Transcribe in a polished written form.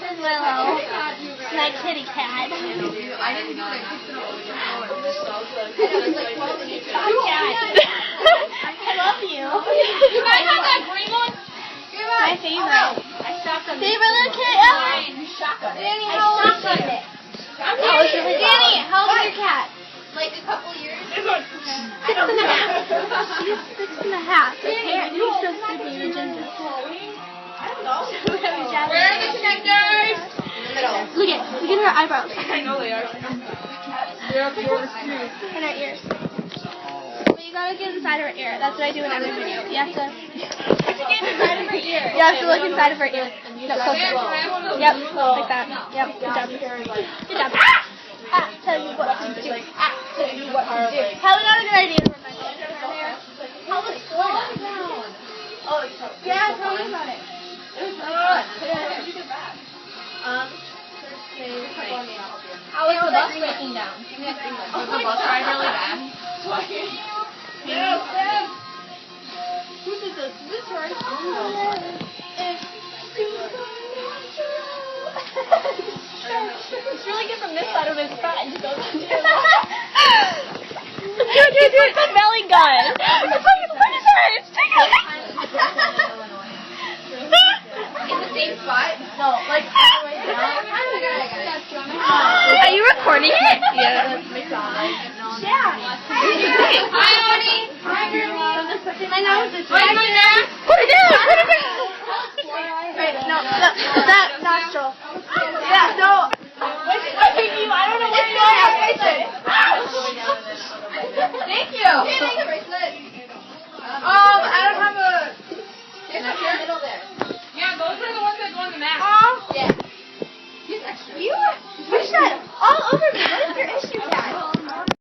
is Willow, my kitty cat. I didn't do it. I kicked it over. I love you. You guys have that green one? My favorite. I shotgunned it. Favorite little kid ever? You shotgunned it. Danny, how old is she? Danny, how old is your cat? Like a couple years. 6 and a half. She's 6 and a half. Danny, you're so sleepy, you're ginger. I don't know. Where are the connectors? In the middle. Look at her eyebrows. I know they are. They're up here. And her ears. But you gotta get inside her ear. That's what I do in every video. You have to Get inside of her ear. You have to look inside of her ear. No, closer. Yep, like that. Yep, good job. Good job. Tell you what to do. Tell you what to do. Probably not a good idea. How was slow down? Oh, Yeah, tell me about it. How was the bus breaking down? Was the bus ride really bad? Who did this? Is this right? It's really good from this side of his butt and just goes on to Do it. The belly gun. What is hers? In the same spot? No, like all the way down. Are you recording it? Yeah. Yeah. Hi, Oni. Hi, See my nose? It's Where's my neck? Put it down. Wait, no, that nostril. Yeah, no. What's stopping you? I don't know where you are. Thank you. I don't have a... There's a middle there. Yeah, those are the ones that go on the map. Yeah. You push that all over